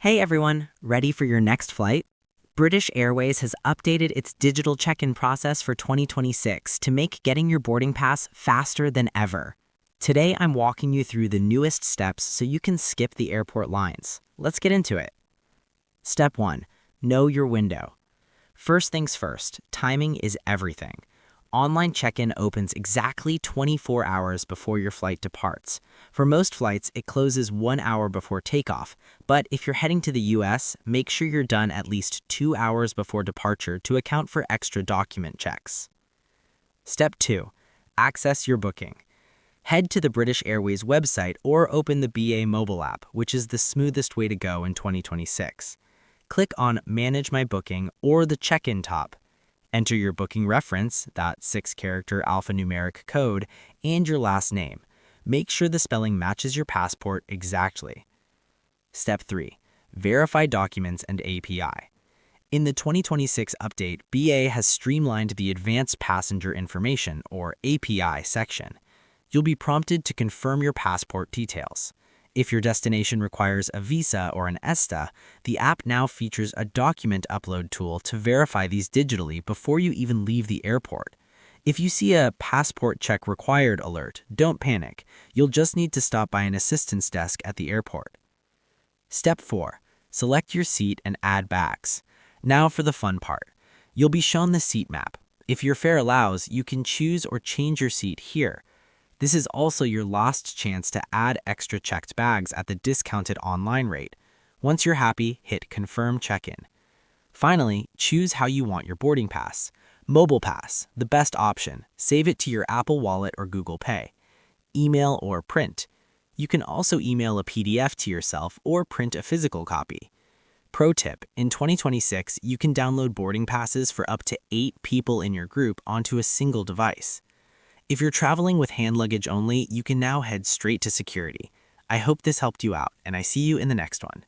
Hey everyone, ready for your next flight? British Airways has updated its digital check-in process for 2026 to make getting your boarding pass faster than ever. Today I'm walking you through the newest steps so you can skip the airport lines. Let's get into it. Step 1. Know your window. First things first, timing is everything. Online check-in opens exactly 24 hours before your flight departs. For most flights, it closes 1 hour before takeoff, but if you're heading to the US, make sure you're done at least 2 hours before departure to account for extra document checks. Step 2. Access your booking. Head to the British Airways website or open the BA mobile app, which is the smoothest way to go in 2026. Click on Manage My Booking or the Check-in tab. Enter your booking reference, that 6-character alphanumeric code, and your last name. Make sure the spelling matches your passport exactly. Step 3. Verify documents and API. In the 2026 update, BA has streamlined the Advanced Passenger Information, or API section. You'll be prompted to confirm your passport details. If your destination requires a visa or an ESTA, the app now features a document upload tool to verify these digitally before you even leave the airport. If you see a passport check required alert, don't panic. You'll just need to stop by an assistance desk at the airport. Step 4. Select your seat and add bags. Now for the fun part. You'll be shown the seat map. If your fare allows, you can choose or change your seat here. This is also your last chance to add extra checked bags at the discounted online rate. Once you're happy, hit Confirm Check-in. Finally, choose how you want your boarding pass. Mobile Pass, the best option. Save it to your Apple Wallet or Google Pay. Email or print. You can also email a PDF to yourself or print a physical copy. Pro tip, in 2026, you can download boarding passes for up to 8 people in your group onto a single device. If you're traveling with hand luggage only, you can now head straight to security. I hope this helped you out, and I see you in the next one.